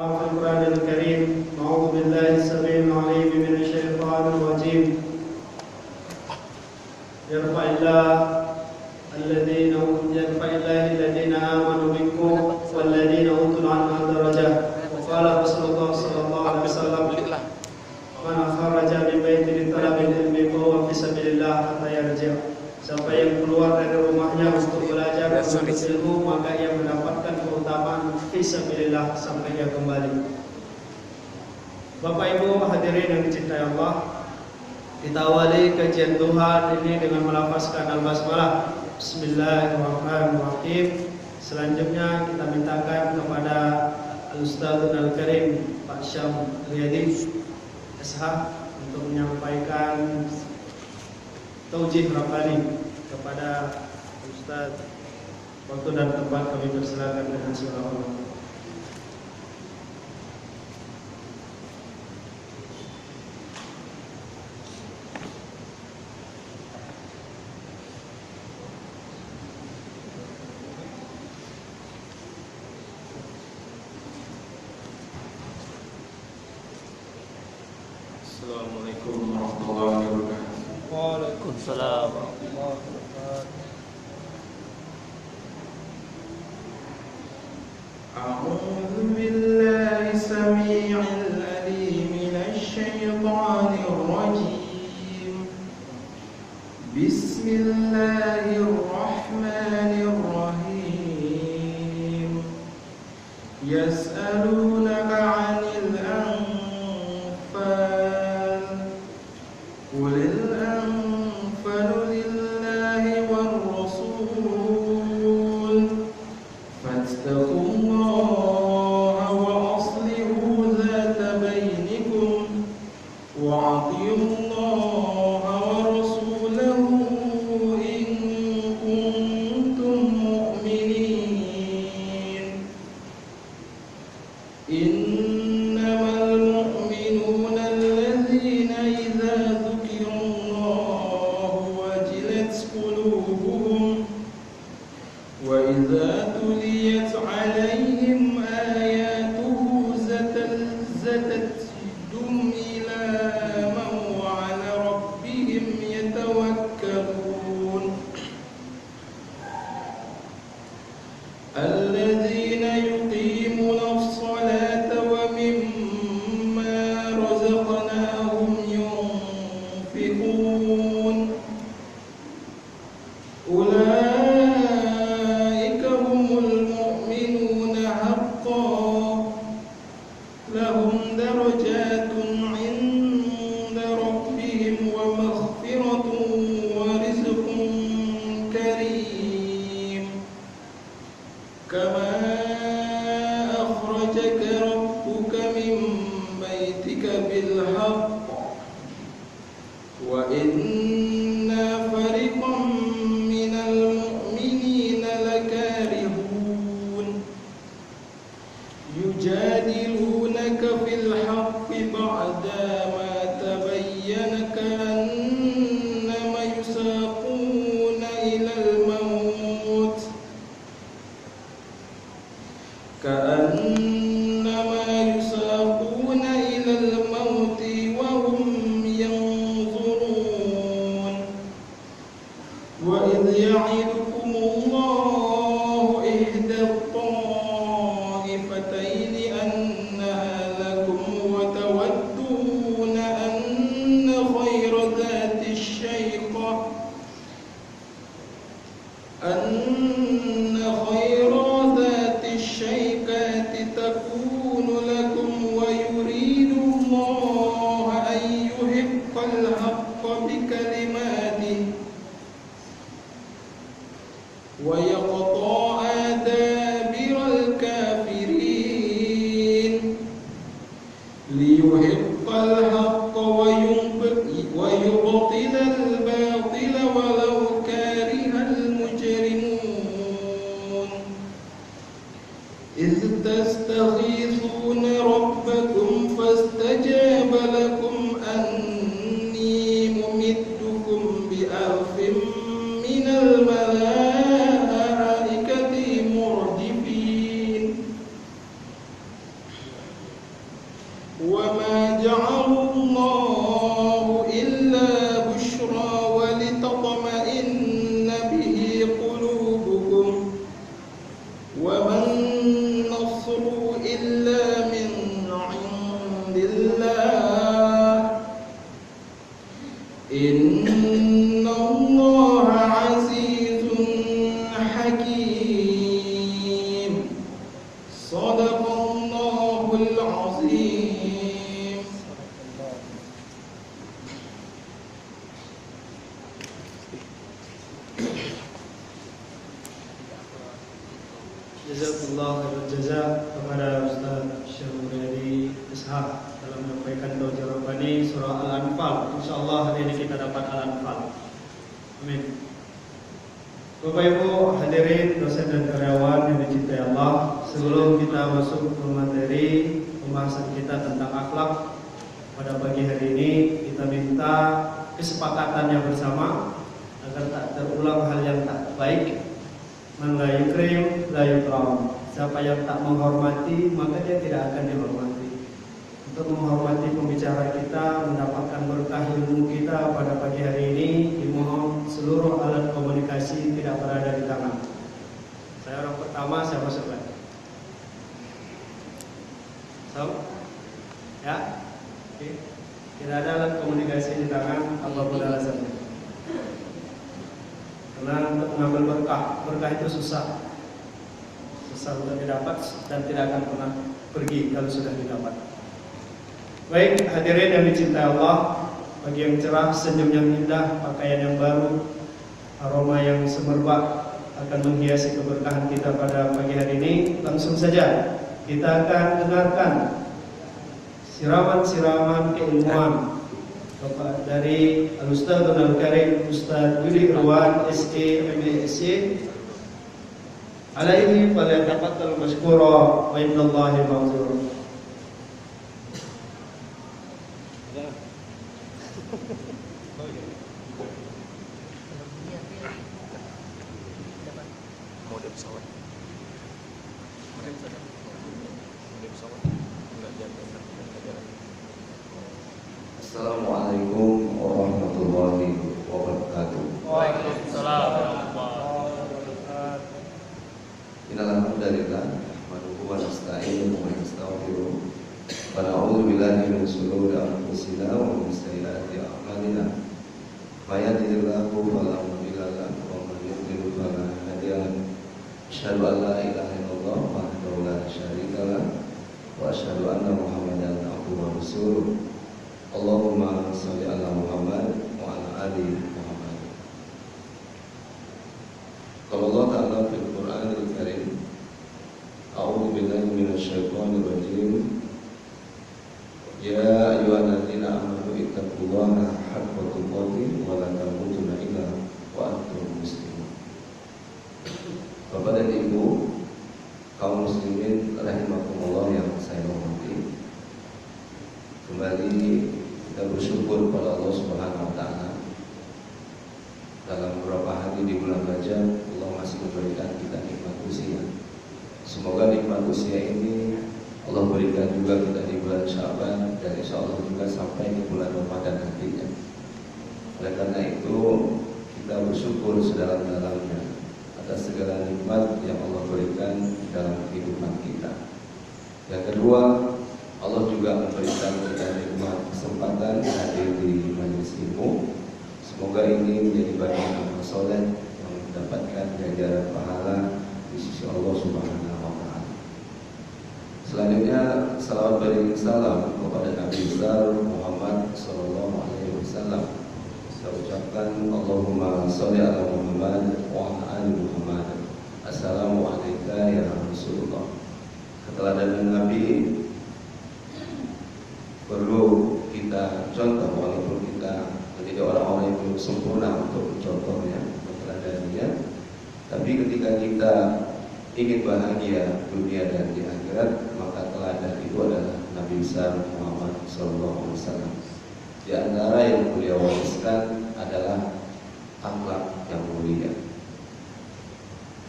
في القرآن الكريم. أعوذ بالله السميع العليم من الشيطان الرجيم. يرفع الله الذين آمنوا منكم والذين أوتوا العلم درجات. وقال رسول الله صلى الله عليه وسلم: من خرج من بيته لطلب العلم فهو في سبيل الله حتى يرجع. Siapa yang keluar dari rumahnya untuk belajar menuntut ilmu, maka ia mendapatkan keutamaan fisabilillah sampai ia kembali. Bapak Ibu hadirin yang dicintai Allah, kita awali kajian Tuhan ini dengan melafazkan al-basmalah. Bismillahirrahmanirrahim. Selanjutnya kita mintakan kepada Al-Ustadzul Al-Karim Pak Syam Riyadi SH untuk menyampaikan taujih Rabbani kepada Ustaz. Waktu dan tempat kami persilakan dengan surah Allah. Assalamualaikum warahmatullahi wabarakatuh. Waalaikumsalam. أعوذ بالله السميع العليم من الشيطان الرجيم. بسم الله الرحمن الرحيم. يسألونك عن الأنفال قل الأنفال لله والرسول فاتقوا الله وأصلحوا ذات بينكم وأطيعوا الله ورسوله إن كنتم مؤمنين. إنما المؤمنون الذين إذا ذكر الله وجلت قلوبهم وإذا تليت عليهم آياته زادتهم إيمانا وعلى ربهم يتوكلون. الذين يقيمون الصلاة ومما رزقناهم ينفقون. أولئك هم المؤمنون حقا لهم درجات عند ربهم ومغفرة ورزق كريم. كما أخرجك ربك من بيتك بالحق وإن فريقا من المؤمنين لكارهون. يجادلونك في الحق بعدما تبين كأنما يساقون إلى الموت وهم ينظرون. وإذ يعدكم الله إحدى الطائفتين أنها لكم وتودون أن خير ذات الشيكات تكون لكم ويريد الله أن يحق الحق بكلماته ويقطع دابر الكافرين ليحق الحق ويبطل الباطل ولو كره المجرمون. إذ تستغيثون ربكم فاستجاب لكم أني ممدكم بألف من الملائكة مردفين. وما جعله الله إلا بشرى ولتطمئن به قلوبكم وما النصر إلا من عند الله إن الله عزيز حكيم صدق الله العظيم. Jazakallah khairan jazak kepada Ustaz Syekh Mulyadi Ishaq dalam menyampaikan doa Rabbani surah Al-Anfal. Insyaallah hari ini kita dapat Al-Anfal. Amin. Bapak Ibu hadirin dosen dan karyawan yang dicintai Allah, sebelum kita masuk ke materi pembahasan kita tentang akhlak pada pagi hari ini, kita minta kesepakatan yang bersama agar tak terulang hal yang tak baik. Man la yukrim la yukram. Siapa yang tak menghormati maka dia tidak akan dihormati. Untuk menghormati pembicara kita, mendapatkan berkah ilmu kita pada pagi hari ini, dimohon seluruh alat komunikasi tidak berada di tangan. Saya orang pertama, saya masukkan. Ya, oke. Tidak ada alat komunikasi di tangan, apapun alasannya. Karena untuk mengambil berkah itu susah untuk didapat dan tidak akan pernah pergi kalau sudah didapat. Baik, hadirin yang dicintai Allah, pagi yang cerah, senyum yang indah, pakaian yang baru, aroma yang semerbak akan menghiasi keberkahan kita pada pagi hari ini. Langsung saja kita akan dengarkan siraman-siraman keilmuan dari Al-Ustadz Al-Karim Ustadz Yudi Irwan SK MSc. Alaihi falyatafaddal mashkura wa innallahi ma'dzur. Mode pesawat. Assalamualaikum warahmatullahi wabarakatuh. Waalaikumsalam warahmatullahi wabarakatuh. Innalhamdulillah nahmaduhu wa nasta'inuhu wa nastaghfiruh wa na'udzu billahi min shururi anfusina wa min sayyiati a'malina. May yahdihillahu fala mudilla lahu wa may yudlil fala hadiya lahu. Asyhadu an la ilaha illallah wahdahu la syarika lahu wa asyhadu anna Muhammadan abduhu wa rasuluh. Allahumma sholli ala Muhammad wa ala ali Muhammad. Qala Allah Ta'ala fil Qur'anil Karim, a'udzu billahi minasyaitonir rajim. Ya ayyuhalladzina amanu ittaqullaha haqqa tuqatih wa la tamutunna illa wa antum muslimun. Bapak dan Ibu kaum muslimin rahimakumullah yang saya hormati, kembali kita bersyukur pada Allah Subhanahu wa taala. Dalam beberapa hari di bulan Rajab, Allah masih memberikan kita nikmat usia. Semoga nikmat usia ini Allah berikan juga kita di bulan Sya'ban dan insya Allah juga sampai di bulan Ramadan nantinya. Oleh karena itu kita bersyukur sedalam-dalamnya atas segala nikmat yang Allah berikan dalam kehidupan kita. Yang kedua, Allah juga memberikan kita nikmat kesempatan hadir di majelis ilmu. Semoga ini menjadi bagian amal soleh yang mendapatkan ganjaran pahala di sisi Allah Subhanahu wa taala. Selanjutnya salawat beriring salam kepada Nabi besar Muhammad sallallahu alaihi wasallam. Saya ucapkan Allahumma sholli ala Muhammad wa ala ali Muhammad. Assalamualaikum ya Rasulullah. Keteladanan Nabi perlu kita contoh, walaupun kita menjadi orang-orang yang belum sempurna untuk mencontohnya, meneladaninya. Tapi ketika kita ingin bahagia dunia dan di akhirat, maka teladan itu adalah Nabi besar Muhammad SAW. Di antara yang beliau wariskan adalah akhlak yang mulia.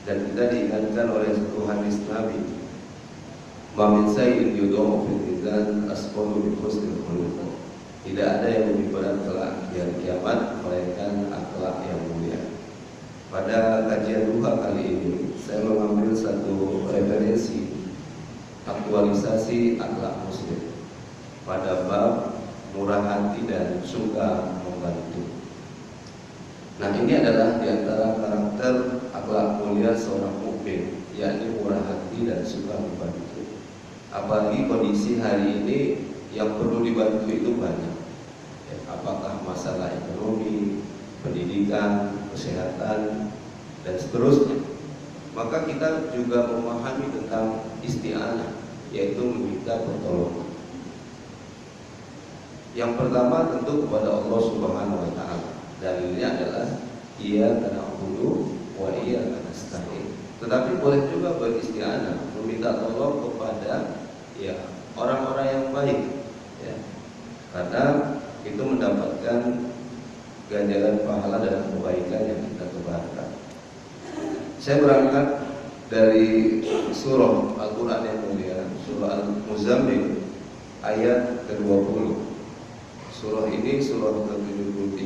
Dan kita diingatkan oleh satu hadis Nabi, "Ma min sayyin yudha'u fil mizan asqalu asqalu min husnil khuluq. Tidak ada yang lebih berat kelak di hari kiamat melainkan akhlak yang mulia. Pada kajian duha kali ini saya mengambil satu referensi aktualisasi akhlak muslim pada bab murah hati dan suka membantu. Nah, ini adalah di antara karakter akhlak mulia seorang mukmin, yakni murah hati dan suka membantu. Apalagi kondisi hari ini yang perlu dibantu itu banyak. Ya, apakah masalah ekonomi, pendidikan, kesehatan, dan seterusnya. Maka kita juga memahami tentang isti'anah, yaitu meminta pertolongan. Yang pertama tentu kepada Allah Subhanahu wa taala. Dalilnya adalah iyyaka na'budu wa iyyaka nasta'in. Tetapi boleh juga beristi'anah, meminta tolong kepada orang-orang yang baik, ya. Karena itu mendapatkan ganjaran pahala dan kebaikan yang kita tebarkan. Saya berangkat dari surah Al-Quran yang mulia, surah Al-Muzammil ayat ke-20. Surah ini surah ke-73.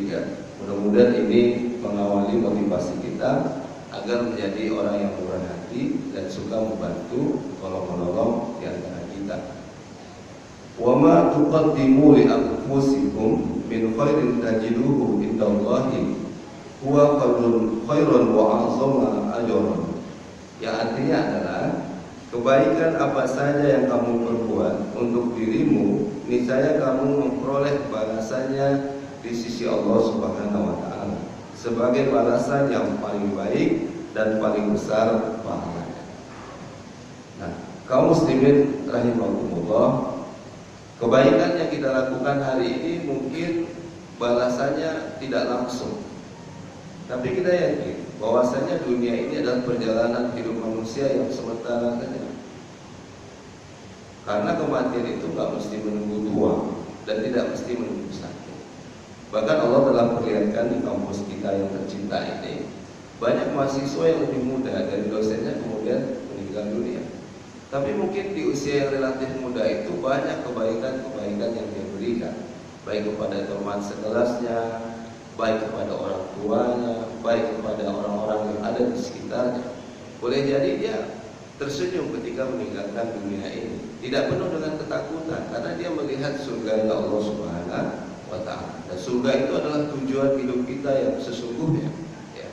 Mudah-mudahan ini mengawali motivasi kita agar menjadi orang yang murah hati dan suka membantu, tolong-menolong di antara kita. Wa ma tuqaddimu li anfusikum min khairin tajiduhu indallahi huwa khairan wa a'zama ajran. Yang artinya adalah kebaikan apa saja yang kamu perbuat untuk dirimu, niscaya kamu memperoleh balasannya di sisi Allah Subhanahu wa taala sebagai balasan yang paling baik dan paling besar pahalanya. Nah, kaum muslimin rahimakumullah, kebaikan yang kita lakukan hari ini mungkin balasannya tidak langsung. Tapi kita yakin bahwasanya dunia ini adalah perjalanan hidup manusia yang sementara saja. Karena kematian itu nggak mesti menunggu tua dan tidak mesti menunggu sakit. Bahkan Allah telah perlihatkan di kampus kita yang tercinta ini, banyak mahasiswa yang lebih muda dari dosennya kemudian meninggal dunia. Tapi mungkin di usia yang relatif muda itu banyak kebaikan-kebaikan yang dia berikan, baik kepada teman sekelasnya, baik kepada orang tuanya, baik kepada orang-orang yang ada di sekitarnya. Boleh jadi dia tersenyum ketika meninggalkan dunia ini, tidak penuh dengan ketakutan karena dia melihat surga Allah Subhanahu wa taala. Dan surga itu adalah tujuan hidup kita yang sesungguhnya, ya.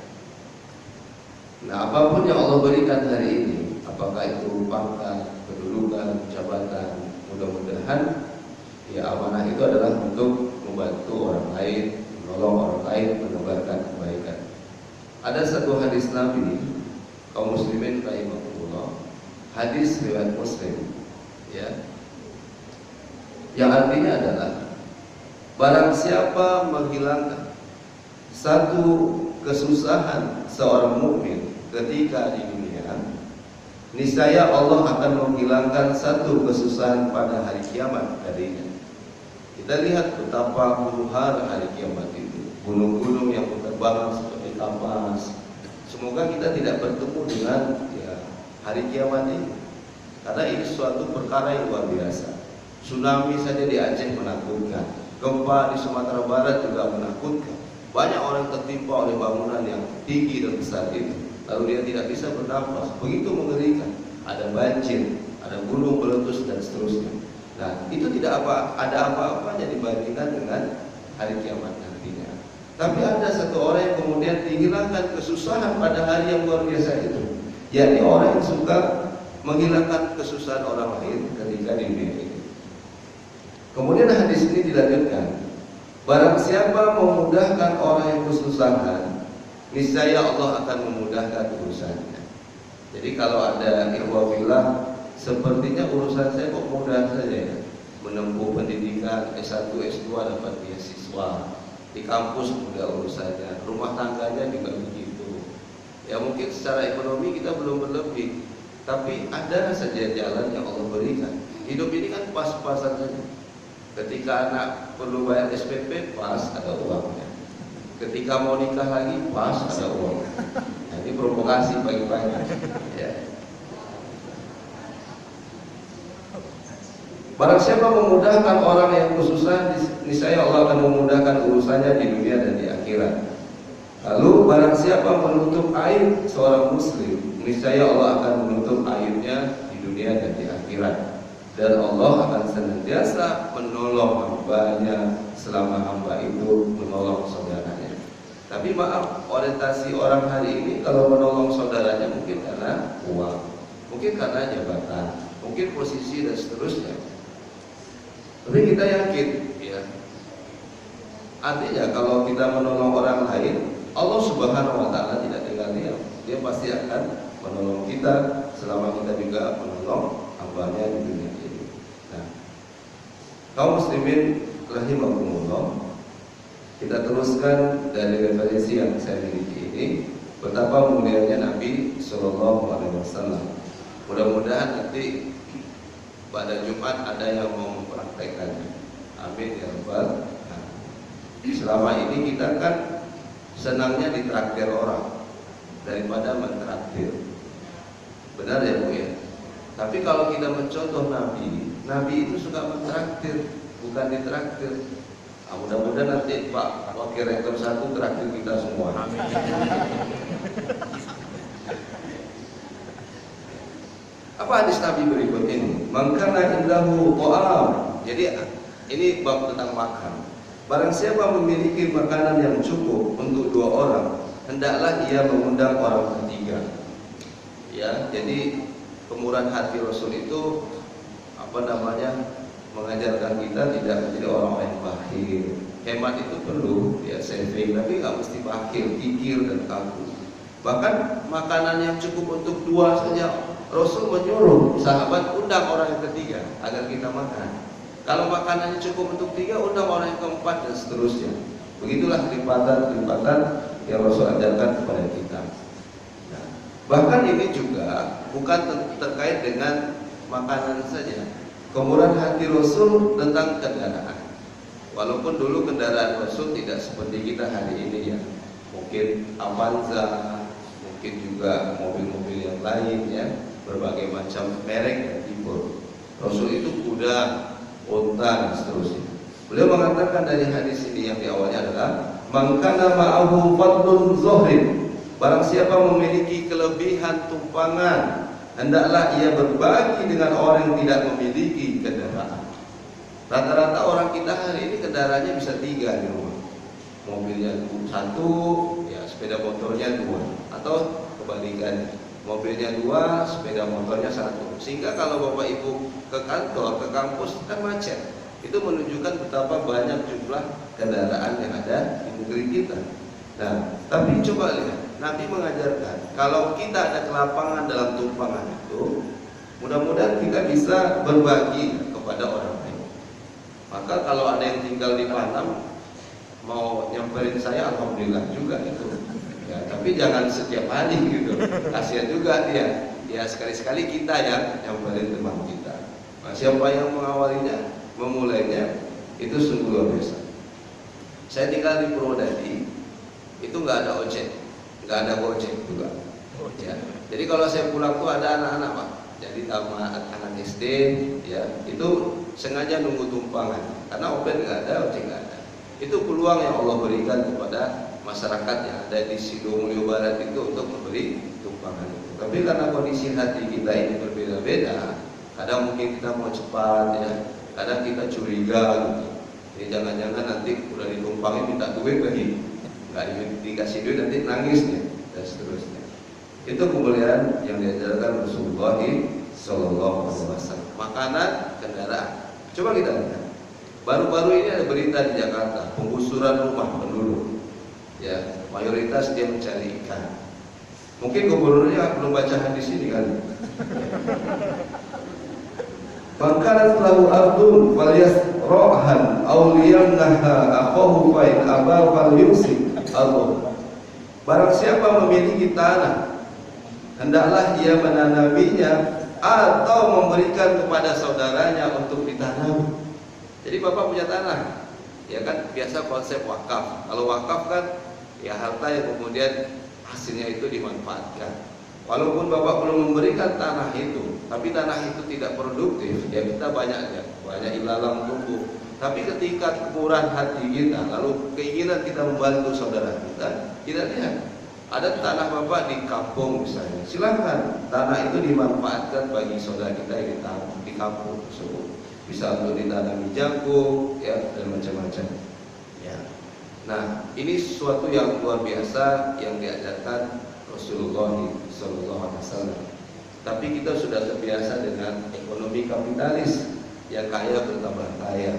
Nah, apapun yang Allah berikan hari ini, apakah itu pangkat, kedudukan, jabatan, mudah-mudahan ya amanah itu adalah untuk membantu orang lain, menolong orang lain, menebarkan kebaikan. Ada satu hadis Nabi, kaum muslimin rahimahullah, hadis riwayat Muslim, ya, yang artinya adalah barang siapa menghilangkan satu kesusahan seorang mukmin ketika di dunia, niscaya Allah akan menghilangkan satu kesusahan pada hari kiamat darinya. Kita lihat betapa huru-hara hari kiamat itu, gunung-gunung yang berterbangan seperti kapas. Semoga kita tidak bertemu dengan hari kiamat ini, karena ini suatu perkara yang luar biasa. Tsunami saja di Aceh menakutkan, gempa di Sumatera Barat juga menakutkan. Banyak orang tertimpa oleh bangunan yang tinggi dan besar itu, lalu dia tidak bisa bernafas, begitu mengerikan. Ada banjir, ada gunung meletus dan seterusnya. Nah, itu tidak ada apa-apanya dibandingkan dengan hari kiamat nantinya. Tapi ada satu orang yang kemudian dihilangkan kesusahan pada hari yang luar biasa itu, yakni orang yang suka menghilangkan kesusahan orang lain ketika di dunia ini. Kemudian hadis ini dilanjutkan, barang siapa memudahkan orang yang kesusahan, niscaya Allah akan memudahkan urusannya. Jadi kalau ada ikhwafillah, sepertinya urusan saya kok mudah saja ya, menempuh pendidikan S1, S2 dapat beasiswa, di kampus mudah urusannya, rumah tangganya juga begitu. Ya mungkin secara ekonomi kita belum berlebih, tapi ada saja jalan yang Allah berikan. Hidup ini kan pas-pasan saja. Ketika anak perlu bayar SPP, pas ada uangnya. Ketika mau nikah lagi, pas ada uang. Nah, ini provokasi pagi-pagi. Ya. Barang siapa memudahkan orang yang kesusahan, niscaya Allah akan memudahkan urusannya di dunia dan di akhirat. Lalu barang siapa menutup aib seorang muslim, niscaya Allah akan menutup aibnya di dunia dan di akhirat. Dan Allah akan senantiasa menolong hambanya selama hamba itu menolong saudaranya. Tapi maaf, orientasi orang hari ini kalau menolong saudaranya mungkin karena uang, mungkin karena jabatan, mungkin posisi dan seterusnya. Tapi kita yakin, ya, artinya kalau kita menolong orang lain, Allah Subhanahu wa Ta'ala tidak tinggal diam. Dia pasti akan menolong kita selama kita juga menolong hambanya di dunia ini. Nah, kaum muslimin rahimakumullah, kita teruskan dari referensi yang saya miliki ini, betapa mulianya Nabi Sallallahu Alaihi Wasallam. Mudah-mudahan nanti pada Jumat ada yang mau mempraktekannya. Amin ya rabbal alamin. Selama ini kita kan senangnya ditraktir orang daripada mentraktir. Benar ya Bu ya? Tapi kalau kita mencontoh Nabi itu suka mentraktir, bukan ditraktir. Nah, mudah-mudahan nanti Pak Wakil Rektor 1 traktir kita semua. Amin. Apa hadis Nabi berikut ini? Mangkana indahu ta'am. Jadi ini bab tentang makan. Barang siapa memiliki makanan yang cukup untuk 2 orang, hendaklah ia mengundang orang ketiga. Ya, jadi kemurahan hati Rasul itu mengajarkan kita tidak menjadi orang yang bakhil. Hemat itu perlu, ya, saving, tapi nggak mesti bakhil, kikir dan kaku. Bahkan makanan yang cukup untuk 2 saja, Rasul menyuruh sahabat undang orang yang ketiga agar kita makan. Kalau makanannya cukup untuk 3, undang orang yang keempat dan seterusnya. Begitulah kelipatan-kelipatan yang Rasul ajarkan kepada kita. Nah, bahkan ini juga bukan terkait dengan makanan saja. Kemurahan hati Rasul tentang kendaraan. Walaupun dulu kendaraan Rasul tidak seperti kita hari ini ya. Mungkin Avanza, mungkin juga mobil-mobil yang lain ya, berbagai macam merek dan tipe. Rasul itu kuda, unta dan seterusnya. Beliau mengatakan dari hadis ini yang di awalnya adalah mangkana ma'ahu fadlun zuhrin. Barang siapa memiliki kelebihan tumpangan, hendaklah ia berbagi dengan orang yang tidak memiliki kendaraan. Rata-rata orang kita hari ini kendaraannya bisa 3 di rumah. Mobilnya 1, ya sepeda motornya 2, atau kebalikannya. Mobilnya 2, sepeda motornya 1. Sehingga kalau Bapak Ibu ke kantor, ke kampus kan macet. Itu menunjukkan betapa banyak jumlah kendaraan yang ada di negeri kita. Nah, tapi coba lihat, Nabi mengajarkan kalau kita ada kelapangan dalam tumpangan itu, mudah-mudahan kita bisa berbagi kepada orang lain. Maka kalau ada yang tinggal di Panam mau nyamperin saya, alhamdulillah juga itu. Ya, tapi jangan setiap hari gitu. Kasihan juga dia. Ya sekali-sekali kita yang nyamperin teman kita. Nah, siapa yang mengawalinya, memulainya, itu sungguh luar biasa. Saya tinggal di Purwodadi, itu nggak ada ojek, nggak ada gojek juga. Ya. Jadi kalau saya pulang tuh ada anak-anak Pak. Jadi sama anak SD, ya itu sengaja nunggu tumpangan. Karena open nggak ada, ojek nggak ada. Itu peluang yang Allah berikan kepada masyarakat yang ada di Sidomulyo Barat itu untuk memberi tumpangan itu. Tapi karena kondisi hati kita ini berbeda-beda, kadang mungkin kita mau cepat, ya, kadang kita curiga gitu. Jadi jangan-jangan nanti udah ditumpangin minta duit lagi, nggak dikasih duit nanti nangisnya dan seterusnya. Itu kemuliaan yang diajarkan Rasulullah Sallallahu Alaihi Wasallam. Makanan, kendaraan. Coba kita lihat. Baru-baru ini ada berita di Jakarta, penggusuran rumah penduduk. Ya, mayoritas dia mencari ikan. Mungkin gubernurnya belum baca hadis ini kan. Maka lahu ardun falyasrahan aw liyamnaha akhahu fa in aba falyumsik Allah. Barang siapa memiliki tanah, hendaklah ia menanaminya atau memberikan kepada saudaranya untuk ditanam. Jadi Bapak punya tanah, ya kan biasa konsep wakaf. Kalau wakaf kan ya harta yang kemudian hasilnya itu dimanfaatkan. Walaupun Bapak belum memberikan tanah itu, tapi tanah itu tidak produktif, ya kita banyak ya banyak ilalang tumbuh. Tapi ketika kemurahan hati kita, lalu keinginan kita membantu saudara kita lihat ada tanah bapak di kampung misalnya, silahkan tanah itu dimanfaatkan bagi saudara kita yang di kampung tersebut. Bisa untuk ditanami jagung, ya, dan macam-macam. Ya. Nah, ini sesuatu yang luar biasa yang diajarkan Rasulullah SAW. Tapi kita sudah terbiasa dengan ekonomi kapitalis yang kaya bertambah kaya.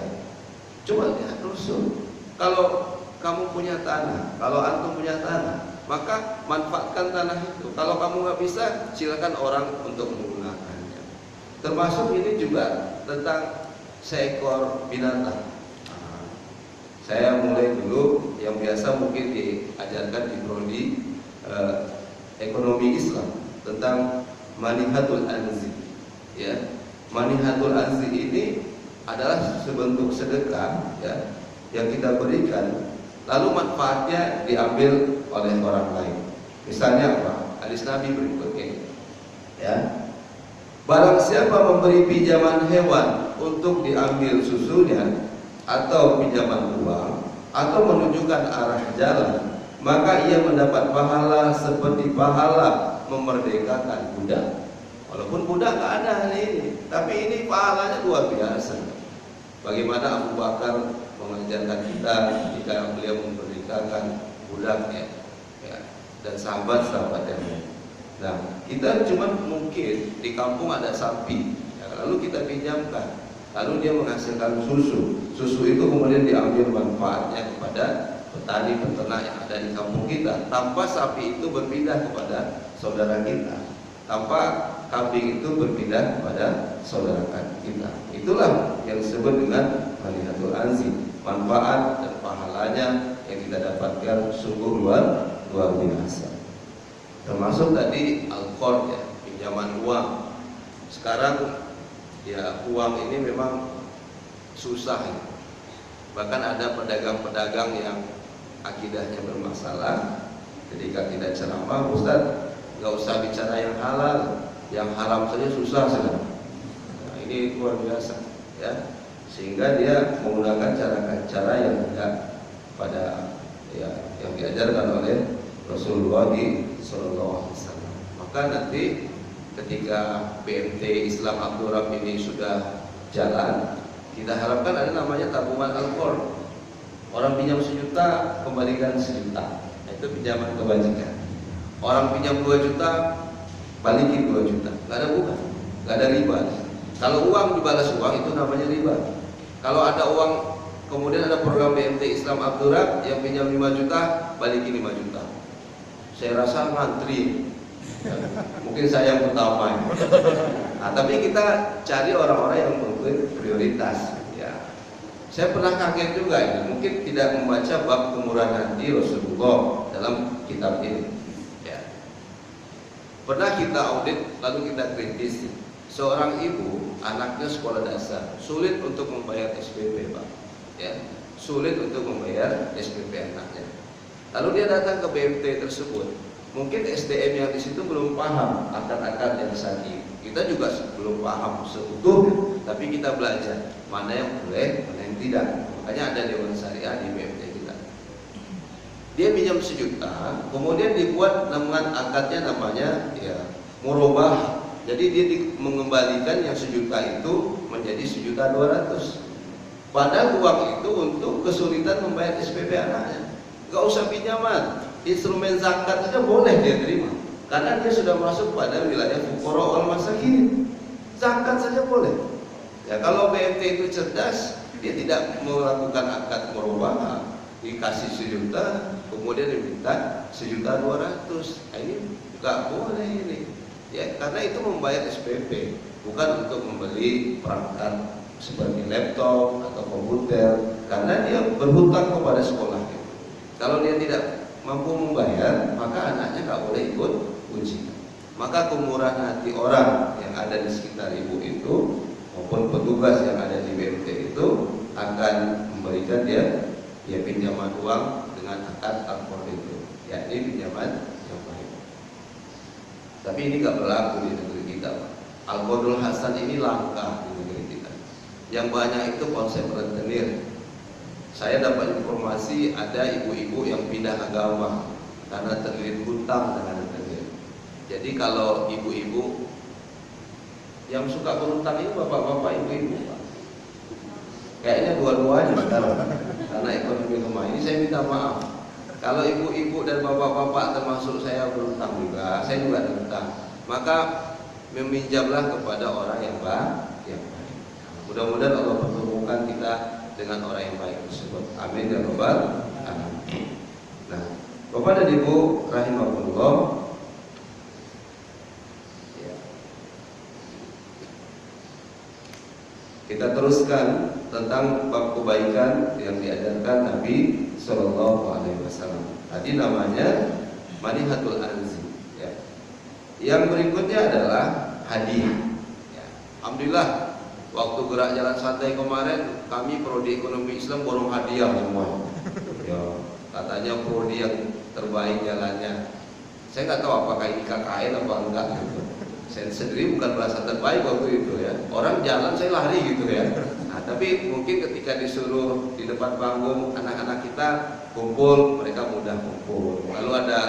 Coba lihat Rasul, kalau kamu punya tanah, kalau antum punya tanah, maka manfaatkan tanah itu. Kalau kamu nggak bisa, silakan orang untuk menggunakannya. Termasuk ini juga tentang seekor binatang. Saya mulai dulu yang biasa mungkin diajarkan di prodi ekonomi Islam tentang manihatul anzi. Ya, manihatul anzi ini adalah sebentuk sedekah, ya, yang kita berikan, lalu manfaatnya diambil oleh orang lain. Misalnya apa? Hadis Nabi berikutnya, ya. Barang siapa memberi pinjaman hewan untuk diambil susunya, atau pinjaman uang, atau menunjukkan arah jalan, maka ia mendapat pahala seperti pahala memerdekakan budak. Walaupun budak nggak ada hari ini, tapi ini pahalanya luar biasa. Bagaimana Abu Bakar mengajarkan kita ketika beliau memerdekakan budaknya, ya, dan sahabat-sahabat yang lain. Nah, kita cuma mungkin di kampung ada sapi, ya, lalu kita pinjamkan, lalu dia menghasilkan susu. Susu itu kemudian diambil manfaatnya kepada petani peternak yang ada di kampung kita, tanpa sapi itu berpindah kepada saudara kita, tanpa kambing itu berpindah kepada saudara kita. Itulah yang disebut dengan manihatul anzi. Manfaat dan pahalanya yang kita dapatkan sungguh luar biasa. Termasuk tadi al-qard, ya, pinjaman uang. Sekarang ya uang ini memang susah, ya. Bahkan ada pedagang-pedagang yang akidahnya bermasalah. Ketika kita ceramah, Ustaz, nggak usah bicara yang halal, yang haram saja susah sekarang. Nah, ini luar biasa, ya. Sehingga dia menggunakan cara-cara yang tidak pada, ya, yang diajarkan oleh Rasulullah SAW. Maka nanti ketika BMT Islam Abdurrahim ini sudah jalan, kita harapkan ada namanya tabungan al-qard. Orang pinjam 1 juta, kembalikan 1 juta. Nah, itu pinjaman kebajikan. Orang pinjam 2 juta, balikin 2 juta. Gak ada bunga, gak ada riba. Kalau uang dibalas uang, itu namanya riba. Kalau ada uang, kemudian ada program BMT Islam Abdurrahim yang pinjam 5 juta, balikin 5 juta. Saya rasa ngantri. Mungkin saya yang pertama. Nah, tapi kita cari orang-orang yang memiliki prioritas, ya. Saya pernah kaget juga ini, mungkin tidak membaca bab kemurahan hati Rasulullah dalam kitab ini, ya. Pernah kita audit, lalu kita kritis. Seorang ibu, anaknya sekolah dasar, sulit untuk membayar SPP, Pak, ya. Sulit untuk membayar SPP anaknya. Lalu dia datang ke BMT tersebut. Mungkin SDM yang di situ belum paham akad-akad yang syar'i. Kita juga belum paham seutuhnya, tapi kita belajar mana yang boleh, mana yang tidak. Makanya ada Dewan Syariah di BMT kita. Dia pinjam 1 juta, kemudian dibuat dengan akadnya namanya, ya, murabah. Jadi dia mengembalikan yang 1 juta itu menjadi 1.200.000. Padahal uang itu untuk kesulitan membayar SPP anaknya. Gak usah pinjaman, instrumen zakat saja boleh dia terima, karena dia sudah masuk pada wilayah fuqara wal masakin. Zakat saja boleh. Ya, kalau BMT itu cerdas, dia tidak melakukan akad murabah, dikasih 1 juta, kemudian diminta 1.200.000. Nah, ini nggak boleh ini. Ya, karena itu membayar SPP, bukan untuk membeli perangkat seperti laptop atau komputer, karena dia berhutang kepada sekolahnya. Kalau dia tidak mampu membayar, maka anaknya nggak boleh ikut ujian. Maka kemurahan hati orang yang ada di sekitar ibu itu maupun petugas yang ada di BMT itu akan memberikan dia pinjaman uang dengan akad al-qard itu, yakni pinjaman yang baik. Tapi ini nggak berlaku di negeri kita, Pak. Al-qardul hasan ini langka di negeri kita. yang banyak itu konsep rentenir. Saya dapat informasi ada ibu-ibu yang pindah agama karena terlilit hutang dengan rentenir. Jadi kalau ibu-ibu yang suka berhutang ini bapak-bapak, ibu-ibu, Pak. Kayaknya dua-duanya sekarang karena ekonomi lemah. Ini saya minta maaf. Kalau ibu-ibu dan bapak-bapak termasuk saya berhutang juga, saya juga berhutang. Maka meminjamlah kepada orang yang baik. Mudah-mudahan Allah pertemukan kita dengan orang yang baik tersebut. Amin ya rabbal alamin. Nah, Bapak dan Ibu rahimahullah, ya. Kita teruskan tentang bab kebaikan yang diajarkan Nabi Shallallahu Alaihi Wasallam. Tadi namanya Manihatul Anzi. Ya. Yang berikutnya adalah hadiah. Ya. Alhamdulillah. Waktu gerak jalan santai kemarin, kami prodi ekonomi Islam borong hadiah semua. Ya, katanya prodi yang terbaik jalannya. Saya nggak tahu apakah ini KKN apa enggak. Gitu. Saya sendiri bukan merasa terbaik waktu itu ya. Orang jalan saya lari gitu ya. Nah, tapi mungkin ketika disuruh di depan panggung anak-anak kita kumpul, mereka mudah kumpul. Lalu ada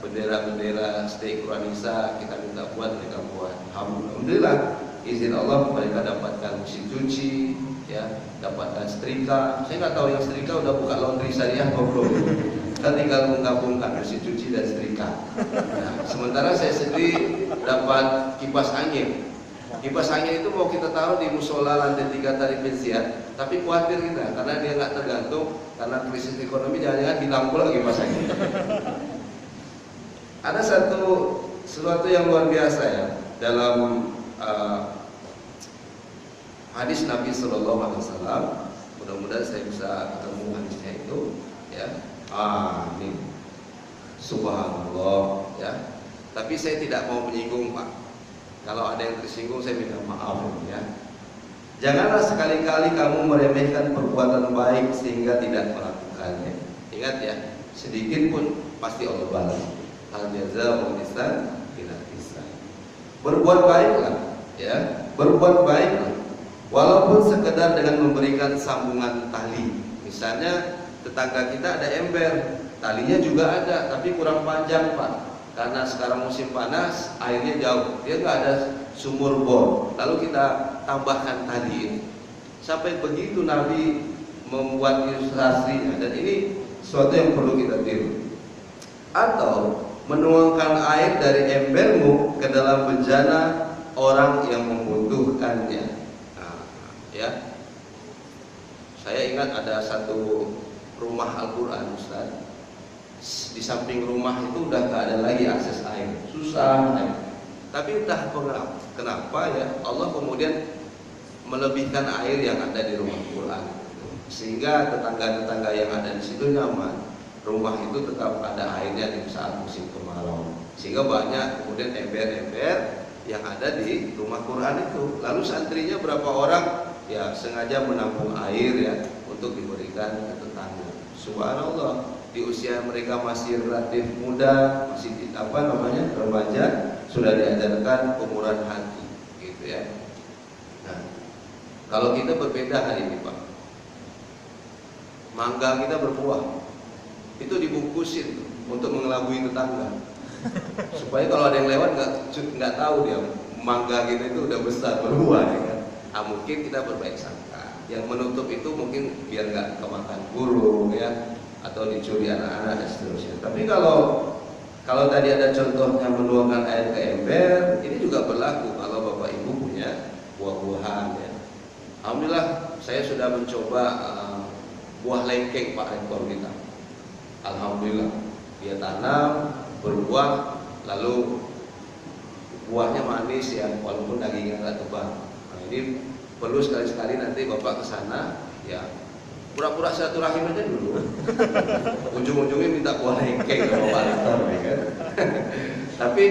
bendera-bendera stay Quranisa kita minta buat, mereka buat. Alhamdulillah. Izin Allah mereka dapatkan mesin cuci, ya, dapatkan setrika. Saya nggak tahu yang setrika udah buka laundry syariah atau belum. Kita tinggal menggabungkan mesin cuci dan setrika. Nah, sementara saya sendiri dapat kipas angin. Kipas angin itu mau kita taruh di musola lantai 3 Tarif Pensiat, tapi khawatir kita karena dia nggak tergantung karena krisis ekonomi, jangan-jangan hilang pula kipas angin. Ada sesuatu yang luar biasa ya dalam hadis Nabi Sallallahu Alaihi Wasallam. Mudah-mudahan saya bisa ketemu hadisnya itu, ya. Amin. Subhanallah, ya. Tapi saya tidak mau menyinggung, Pak. Kalau ada yang tersinggung, saya minta maaf, ya. Janganlah sekali-kali kamu meremehkan perbuatan baik sehingga tidak melakukannya. Ingat ya, sedikit pun pasti Allah balas. Hal jazaa'ul ihsan ila ihsan. Berbuat baiklah, ya, berbuat baiklah. Walaupun sekedar dengan memberikan sambungan tali. Misalnya tetangga kita ada ember, talinya juga ada, tapi kurang panjang, Pak. Karena sekarang musim panas, airnya jauh, dia nggak ada sumur bor. Lalu kita tambahkan tali ini. Sampai begitu Nabi membuat ilustrasinya, dan ini sesuatu yang perlu kita tiru. Atau menuangkan air dari embermu ke dalam bejana orang yang membutuhkannya. Nah, ya, saya ingat ada satu rumah Al-Quran, Ustaz. Di samping rumah itu udah gak ada lagi akses air, susah. Tapi entah kenapa ya Allah kemudian melebihkan air yang ada di rumah Al-Quran, sehingga tetangga-tetangga yang ada di situ nyaman. Rumah itu tetap ada airnya di saat musim kemarau, sehingga banyak kemudian ember-ember yang ada di rumah Quran itu. Lalu santrinya berapa orang ya sengaja menampung air ya untuk diberikan ke tetangga. Subhanallah, di usia mereka masih relatif muda, masih remaja, sudah diajarkan kemurahan hati, gitu ya. Nah, kalau kita berbeda hari ini, Pak, mangga kita berbuah, itu dibungkusin untuk mengelabui tetangga, supaya kalau ada yang lewat nggak tahu dia mangga kita itu udah besar berbuah, ya kan? Nah, mungkin kita berbaik sangka. Yang menutup itu mungkin biar nggak kemakan burung, ya, atau dicuri anak-anak dan seterusnya. Tapi kalau tadi ada contohnya menuangkan air ke ember, ini juga berlaku kalau Bapak Ibu punya buah-buahan, ya. Alhamdulillah saya sudah mencoba buah lengkeng Pak Rektor kita. Alhamdulillah dia tanam, berbuah, lalu buahnya manis ya, walaupun dagingnya nggak tebal. Nah, ini perlu sekali-sekali nanti Bapak ke sana, ya, pura-pura silaturahim aja dulu. Ujung-ujungnya minta buah lengkeng sama Pak Rektor, ya kan? Tapi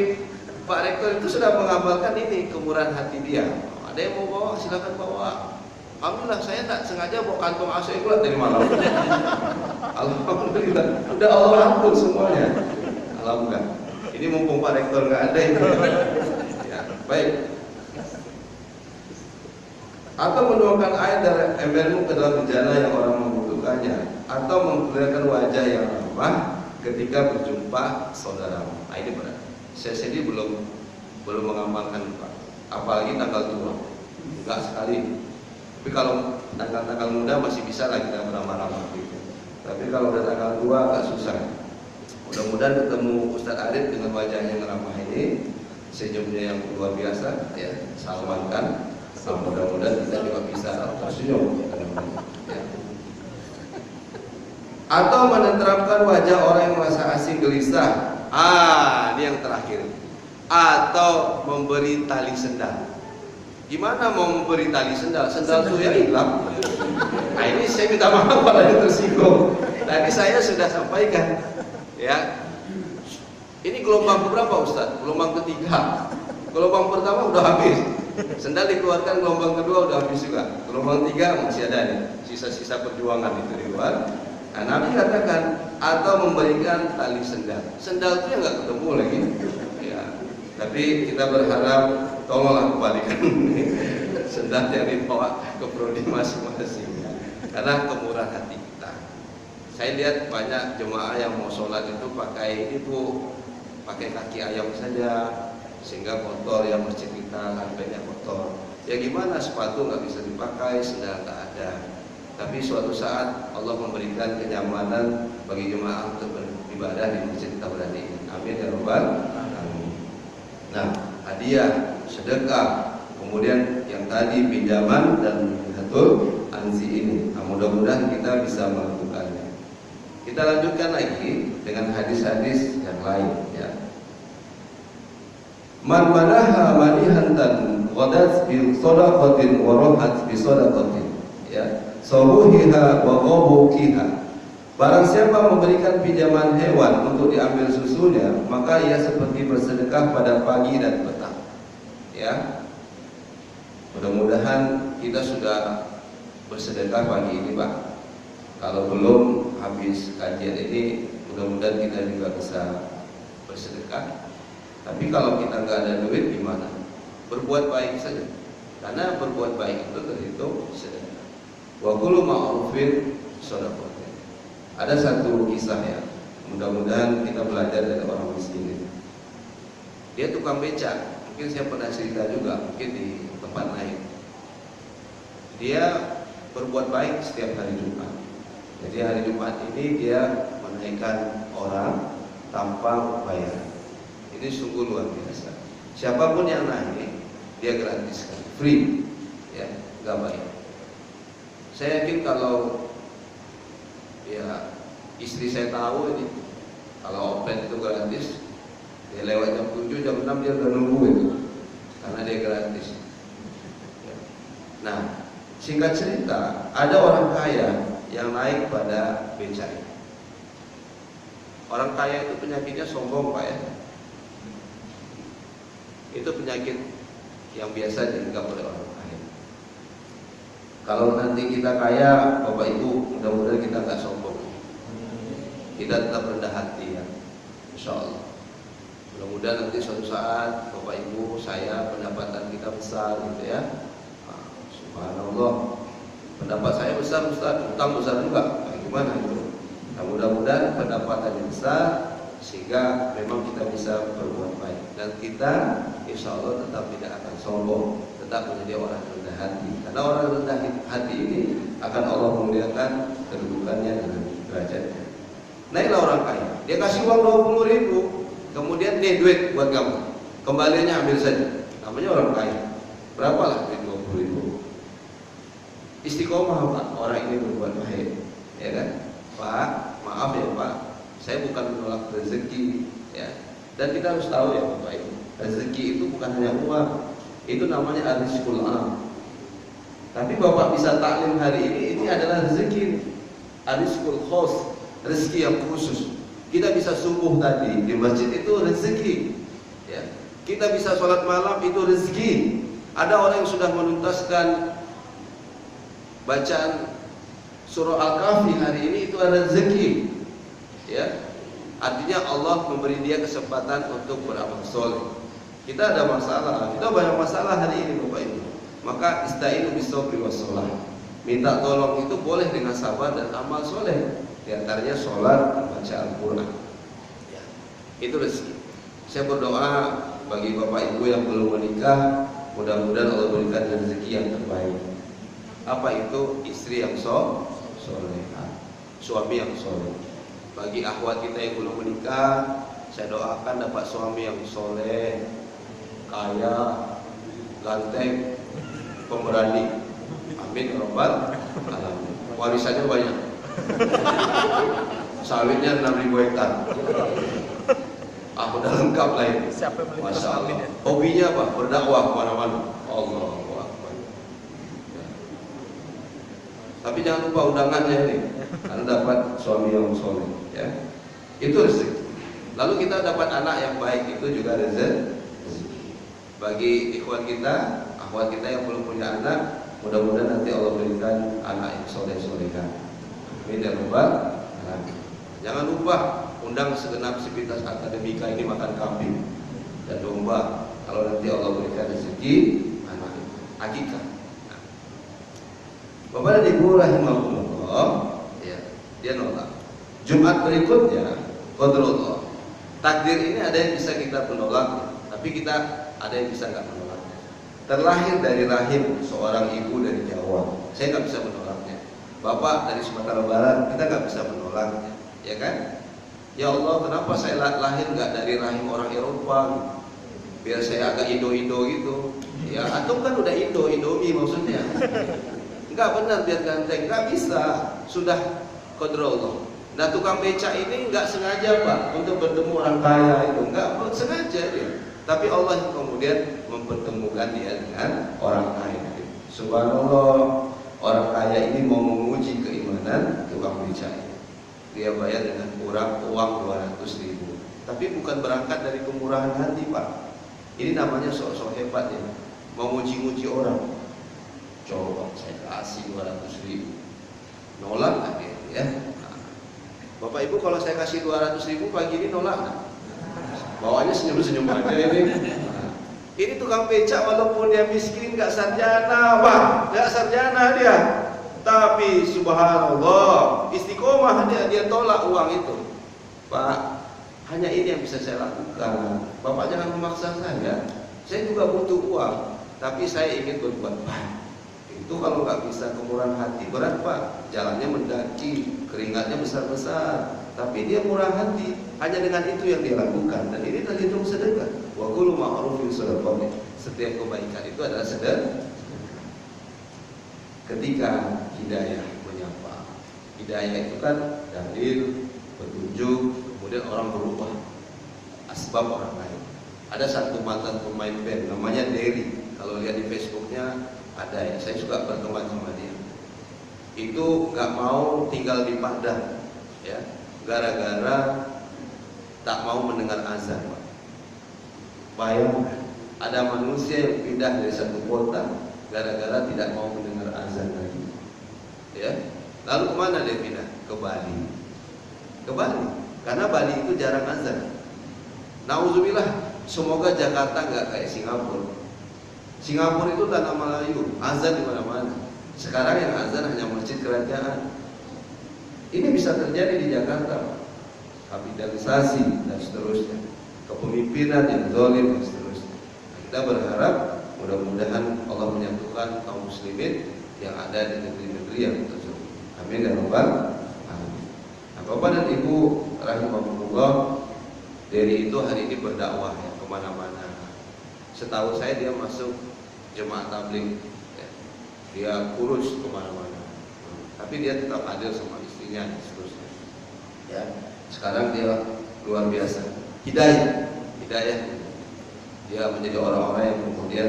Pak Rektor itu sudah mengamalkan ini kemurahan hati dia. Ada yang mau bawa, silakan bawa. Alhamdulillah saya tak sengaja bawa kantong AC pula dari malam. Alhamdulillah, udah Allah ampun semuanya. Alhamdulillah. Ini mumpung Pak Rektor nggak ada ini. Ya, baik. atau menuangkan air dari embermu ke dalam bejana yang orang membutuhkannya, atau memperlihatkan wajah yang ramah ketika berjumpa saudaramu. Nah, ini berat. Saya sendiri belum mengamalkan, Pak. Apalagi tanggal tua, enggak sekali. Tapi kalau tanggal muda masih bisa lah kita beramah-ramah gitu. Tapi kalau udah tanggal tua agak susah. Mudah-mudahan ketemu Ustadz Arif dengan wajah yang ramah ini, senyumnya yang luar biasa, ya, salmankan. Mudah-mudahan kita juga bisa tersenyum. Ya. Atau menerapkan wajah orang yang merasa asing gelisah. Ini yang terakhir. Atau memberi tali sendal. Gimana mau memberi tali sendal? Sendal itu ya hilang. Nah, ini saya minta maaf pada yang tersinggung. Tadi saya sudah sampaikan, ya. Ini gelombang keberapa, Ustaz? Gelombang ketiga. Gelombang pertama udah habis. Sendal dikeluarkan, gelombang kedua udah habis juga. Gelombang tiga masih ada nih, sisa-sisa perjuangan itu di luar. Nah, Nabi katakan atau memberikan tali sendal. Sendal itu yang nggak ketemu lagi. Ya. Tapi kita berharap tolonglah kembalikan sendal yang dibawa ke prodi masing-masing. Karena kemurahan hati kita. Saya lihat banyak jemaah yang mau sholat itu pakai kaki ayam saja, sehingga kotor ya masjid kita, karpetnya kotor. Ya gimana, sepatu nggak bisa dipakai, sendal tak ada. Tapi suatu saat Allah memberikan kenyamanan bagi jemaah untuk beribadah di masjid kita berada ini. Amin ya rabbal alamin. Nah, hadiah, sedekah, kemudian yang tadi pinjaman dan hatul anzi ini. Nah, mudah-mudahan kita bisa melakukannya. Kita lanjutkan lagi dengan hadis-hadis yang lain, ya. Man manaha manihantan ghadat bi sadaqatin wa rahat bi sadaqatin, ya. Sahuhiha wa ghabukiha. Barang siapa memberikan pinjaman hewan untuk diambil susunya, maka ia seperti bersedekah pada pagi dan petang. Ya. Mudah-mudahan kita sudah bersedekah pagi ini, Pak. Kalau belum habis kajian ini, mudah-mudahan kita juga bisa bersedekah. Tapi kalau kita nggak ada duit gimana? Berbuat baik saja. Karena berbuat baik itu terhitung sedekah. Wa kullu ma'rufin shadaqah. Ada satu kisah, ya. Mudah-mudahan kita belajar dari orang miskin ini. Dia tukang beca. Mungkin saya pernah cerita juga, mungkin di tempat lain. Dia berbuat baik setiap hari Jumat. Jadi hari Jumat ini dia menaikkan orang tanpa bayar. Ini sungguh luar biasa. Siapapun yang naik, dia gratiskan, free, ya, nggak bayar. Saya yakin kalau ya istri saya tahu ini, kalau open itu gratis, dia lewat jam 7, jam 6 dia udah nunggu itu, karena dia gratis. Ya. Nah, singkat cerita, ada orang kaya yang naik pada beca ini. Orang kaya itu penyakitnya sombong, Pak, ya. Itu penyakit yang biasa dianggap oleh orang kaya. Kalau nanti kita kaya, Bapak Ibu, mudah-mudahan kita nggak sombong. Kita tetap rendah hati, ya, insya Allah. Mudah-mudahan nanti suatu saat Bapak Ibu, saya pendapatan kita besar, gitu ya. Nah, subhanallah, pendapat saya besar, Ustaz, utang besar juga. Nah, gimana itu? Nah, mudah-mudahan pendapatannya besar, sehingga memang kita bisa berbuat baik, dan kita insya Allah tetap tidak akan sombong, tetap menjadi orang rendah hati. Karena orang rendah hati ini akan Allah memuliakan kedudukannya dan derajatnya. Naiklah orang kaya, dia kasih uang 20.000, kemudian dia duit buat kamu, kembaliannya ambil saja. Namanya orang kaya. Berapalah duit 20.000? Istiqomah, Pak, orang ini berbuat baik, ya kan? Pak, maaf ya Pak, saya bukan menolak rezeki, ya. Dan kita harus tahu, ya Bapak Ibu, rezeki itu bukan hanya uang, itu namanya rizqul am. Tapi Bapak bisa taklim hari ini adalah rezeki, rizqul khos, rezeki yang khusus. Kita bisa subuh tadi di masjid itu rezeki, ya. Kita bisa sholat malam itu rezeki. Ada orang yang sudah menuntaskan bacaan surah Al-Kahfi hari ini, itu ada rezeki, ya. Artinya Allah memberi dia kesempatan untuk beramal soleh. Kita ada masalah, kita banyak masalah hari ini Bapak Ibu. Maka istainu bis-sabri was-shalah. Minta tolong itu boleh dengan sabar dan amal soleh. Di antaranya sholat dan baca Al-Quran. Ya, itu rezeki. Saya berdoa bagi bapak ibu yang belum menikah, mudah-mudahan Allah berikan rezeki yang terbaik. Apa itu? Istri yang solehah, suami yang soleh. Bagi akhwat kita yang belum menikah, saya doakan dapat suami yang soleh, kaya, ganteng, pemberani. Amin ya rabbal alamin. Warisannya banyak. Sawitnya 6.000 hektar. Udah lengkap lah ini. Masya Allah. Hobinya apa? Berdakwah kemana-mana. Allahu Akbar. Ya. Tapi jangan lupa undangannya ini. Anda dapat suami yang soleh. Ya. Itu rezeki. Lalu kita dapat anak yang baik, itu juga rezeki. Bagi ikhwan kita, akhwat kita yang belum punya anak, mudah-mudahan nanti Allah berikan anak yang soleh-solehah. Amin ya rabbal alamin. Jangan lupa undang segenap sivitas akademika ini makan kambing dan domba. Kalau nanti Allah berikan rezeki anak akikah. Nah. Bapak dan Ibu rahimahumullah, ya, dia nolak. Jumat berikutnya, qadarullah. Takdir ini ada yang bisa kita menolak, tapi kita ada yang bisa nggak menolak. Terlahir dari rahim seorang ibu dari Jawa, saya nggak bisa menolaknya. Bapak dari Sumatera Barat, kita nggak bisa menolaknya, ya kan? Ya Allah, kenapa saya lahir nggak dari rahim orang Eropa? Biar saya agak Indo-Indo gitu. Ya, antum kan udah Indomie maksudnya. Nggak benar biar ganteng, nggak bisa. Sudah qadarullah. Nah, tukang beca ini nggak sengaja Pak untuk bertemu orang kaya itu, nggak sengaja dia. Tapi Allah yang kemudian mempertemukan dia dengan orang kaya. Subhanallah, orang kaya ini mau menguji keimanan tukang beca ini. Dia bayar dengan kurang uang 200.000. Tapi bukan berangkat dari kemurahan hati Pak. Ini namanya sok-sok hebat ya. Mau nguji-nguji orang. Coba saya kasih 200.000. Nolak nggak dia ya? Nah. Bapak Ibu kalau saya kasih 200.000 pagi ini nolak nggak? Bawanya senyum-senyum aja ini. Nah. Ini tukang becak walaupun dia miskin nggak sarjana Pak. Nggak sarjana dia. Tapi subhanallah, istiqomah dia tolak uang itu. Pak, hanya ini yang bisa saya lakukan. Bapak jangan memaksa saya. Saya juga butuh uang, tapi saya ingin berbuat baik. Itu kalau nggak bisa kemurahan hati, berat Pak. Jalannya mendaki, keringatnya besar-besar. Tapi dia murah hati. Hanya dengan itu yang dia lakukan. Dan ini terhitung sedekah. Wa kullu ma'rufin shadaqah. Setiap kebaikan itu adalah sedekah. Ketika hidayah menyapa, hidayah itu kan dalil, petunjuk, kemudian orang berubah, asbab orang lain. Ada satu mantan pemain band namanya Derry. Kalau lihat di Facebooknya ada ya, saya suka berteman sama dia. Itu nggak mau tinggal di Padang, ya, gara-gara tak mau mendengar azan. Bayangkan, ada manusia yang pindah dari satu kota gara-gara tidak mau mendengar azan lagi. Ya. Lalu kemana dia pindah? Ke Bali. Ke Bali. Karena Bali itu jarang azan. Nauzubillah, semoga Jakarta nggak kayak Singapura. Singapura itu tanah Melayu, azan di mana-mana. Sekarang yang azan hanya masjid kerajaan. Ini bisa terjadi di Jakarta. Kapitalisasi dan seterusnya. Kepemimpinan yang zalim dan seterusnya. Nah, kita berharap mudah-mudahan Allah menyatukan kaum muslimin yang ada di negeri-negeri yang tersebut. Amin ya rabbal alamin. Nah, Bapak dan Ibu rahimahumullah, Derry itu hari ini berdakwah ya kemana-mana. Setahu saya dia masuk jemaah tabligh, ya. Dia kurus kemana-mana. Tapi dia tetap adil sama istrinya dan seterusnya. Ya, sekarang dia luar biasa. Hidayah. Dia menjadi orang-orang yang kemudian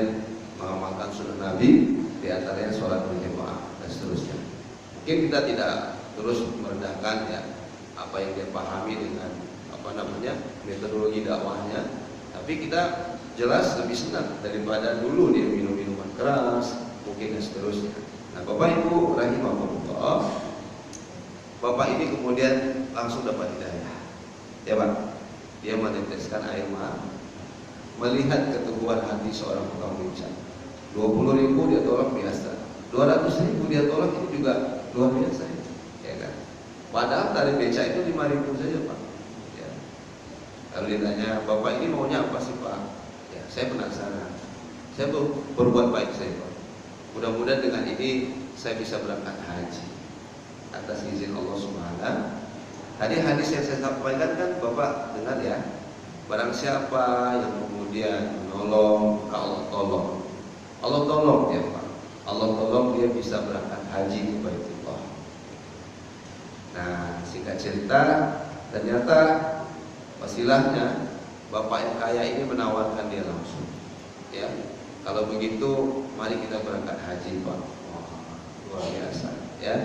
mengamalkan sunnah Nabi, di antaranya sholat berjamaah dan seterusnya. Mungkin kita tidak terus merendahkan ya apa yang dia pahami dengan metodologi dakwahnya, tapi kita jelas lebih senang daripada dulu dia minum minuman keras, mungkin dan seterusnya. Nah, Bapak Ibu rahimahumullah, Bapak ini kemudian langsung dapat hidayah, ya Pak. Dia meneteskan air mata, melihat keteguhan hati seorang tukang beca. 20.000 dia tolak biasa, 200.000 dia tolak itu juga luar biasa ya kan. Padahal tarif beca itu 5.000 saja Pak ya. Lalu ditanya, Bapak ini maunya apa sih Pak? Ya saya penasaran, saya berbuat baik saya Pak, mudah-mudahan dengan ini saya bisa berangkat haji atas izin Allah Subhanahu. Tadi hadis yang saya sampaikan kan Bapak dengar ya, barang siapa yang kemudian menolong, maka Allah tolong. Allah tolong ya Pak, Allah tolong dia bisa berangkat haji ke Baitullah. Nah singkat cerita, ternyata wasilahnya Bapak yang kaya ini menawarkan dia langsung ya, kalau begitu mari kita berangkat haji Pak. Wah, luar biasa ya.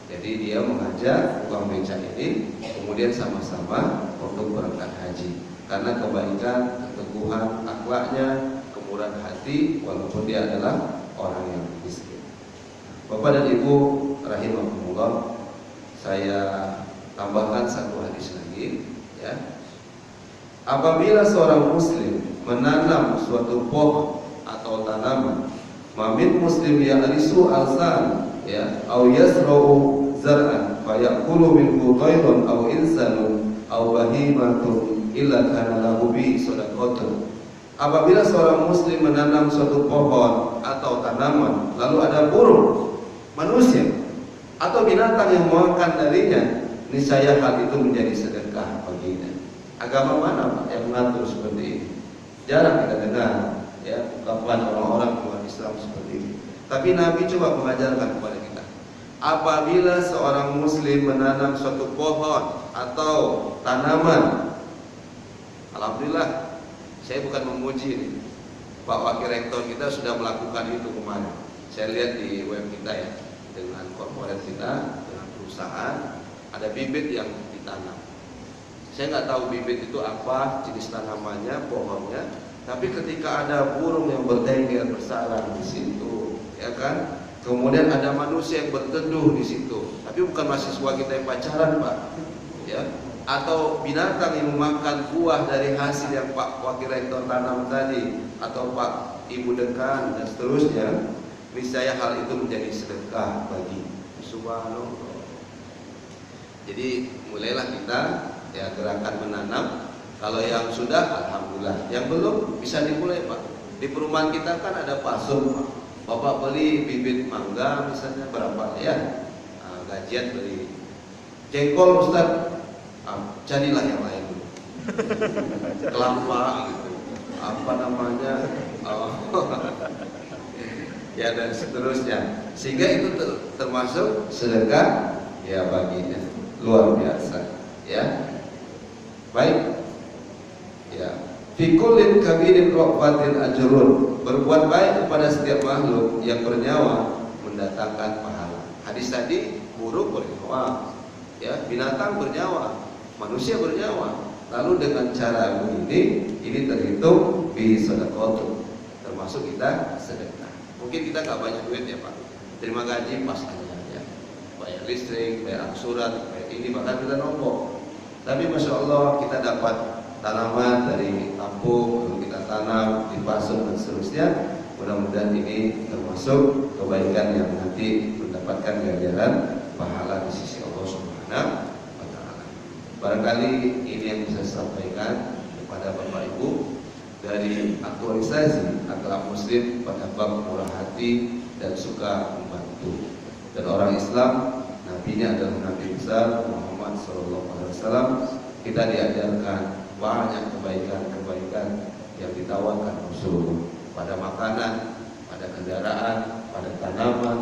Jadi dia mengajak tukang beca ini kemudian sama-sama untuk berangkat haji karena kebaikan, keteguhan akhlaknya, kemurahan hati walaupun dia adalah orang yang miskin. Bapak dan Ibu rahimahumullah, saya tambahkan satu hadis lagi ya. Apabila seorang muslim menanam suatu pohon atau tanaman, mamin muslim ya'risu alsan ya, au yasra'u zar'an fayakulu minhu tayrun au insanun au bahimatun illa kana lahu bi shadaqatun. Apabila seorang muslim menanam suatu pohon atau tanaman lalu ada burung, manusia atau binatang yang makan darinya, niscaya hal itu menjadi sedekah baginya. Agama mana Pak yang mengatur seperti ini? Jarang kita dengar ya ungkapan orang-orang luar Islam seperti ini. Tapi Nabi coba mengajarkan kepada kita, apabila seorang muslim menanam suatu pohon atau tanaman, alhamdulillah saya bukan memuji ini, Pak Wakil Rektor kita sudah melakukan itu kemarin. Saya lihat di web kita ya, dengan korporat kita, dengan perusahaan, ada bibit yang ditanam. Saya nggak tahu bibit itu apa, jenis tanamannya, pohonnya. Tapi ketika ada burung yang bertengger bersarang di situ, ya kan? Kemudian ada manusia yang berteduh di situ. Tapi bukan mahasiswa kita yang pacaran, Pak. Ya. Atau binatang yang memakan buah dari hasil yang Pak Wakil Rektor tanam tadi, atau Pak Ibu Dekan dan seterusnya, niscaya hal itu menjadi sedekah bagi subhanallah. Jadi mulailah kita ya gerakan menanam. Kalau yang sudah alhamdulillah, yang belum bisa dimulai Pak. Di perumahan kita kan ada pasung Pak. Bapak beli bibit mangga misalnya berapa ya? Gajian beli jengkol Ustaz, carilah yang lain dulu. Kelapa gitu, apa namanya, ya dan seterusnya. Sehingga itu termasuk sedekah ya baginya, luar biasa ya. Baik ya, fikulin kabirin rofatin ajrun, berbuat baik kepada setiap makhluk yang bernyawa mendatangkan pahala. Hadis tadi burung bernyawa ya, binatang bernyawa, manusia bernyawa. Lalu dengan cara ini terhitung bi sedekah, termasuk kita sedekah. Mungkin kita nggak banyak duit ya Pak, terima gaji pas aja ya, bayar listrik, bayar angsuran, bayar ini, bahkan kita nombok. Tapi Masya Allah kita dapat tanaman dari kampung, lalu kita tanam, dipasung dan seterusnya. Mudah-mudahan ini termasuk kebaikan yang nanti mendapatkan ganjaran pahala di sisi Allah Subhanahu wa Ta'ala. Barangkali ini yang bisa saya sampaikan kepada Bapak Ibu dari aktualisasi akhlak muslim pada bab murah hati dan suka membantu. Dan orang Islam, nabinya adalah Nabi besar Muhammad SAW. Kita diajarkan banyak kebaikan-kebaikan yang ditawarkan Rasulullah pada makanan, pada kendaraan, pada tanaman.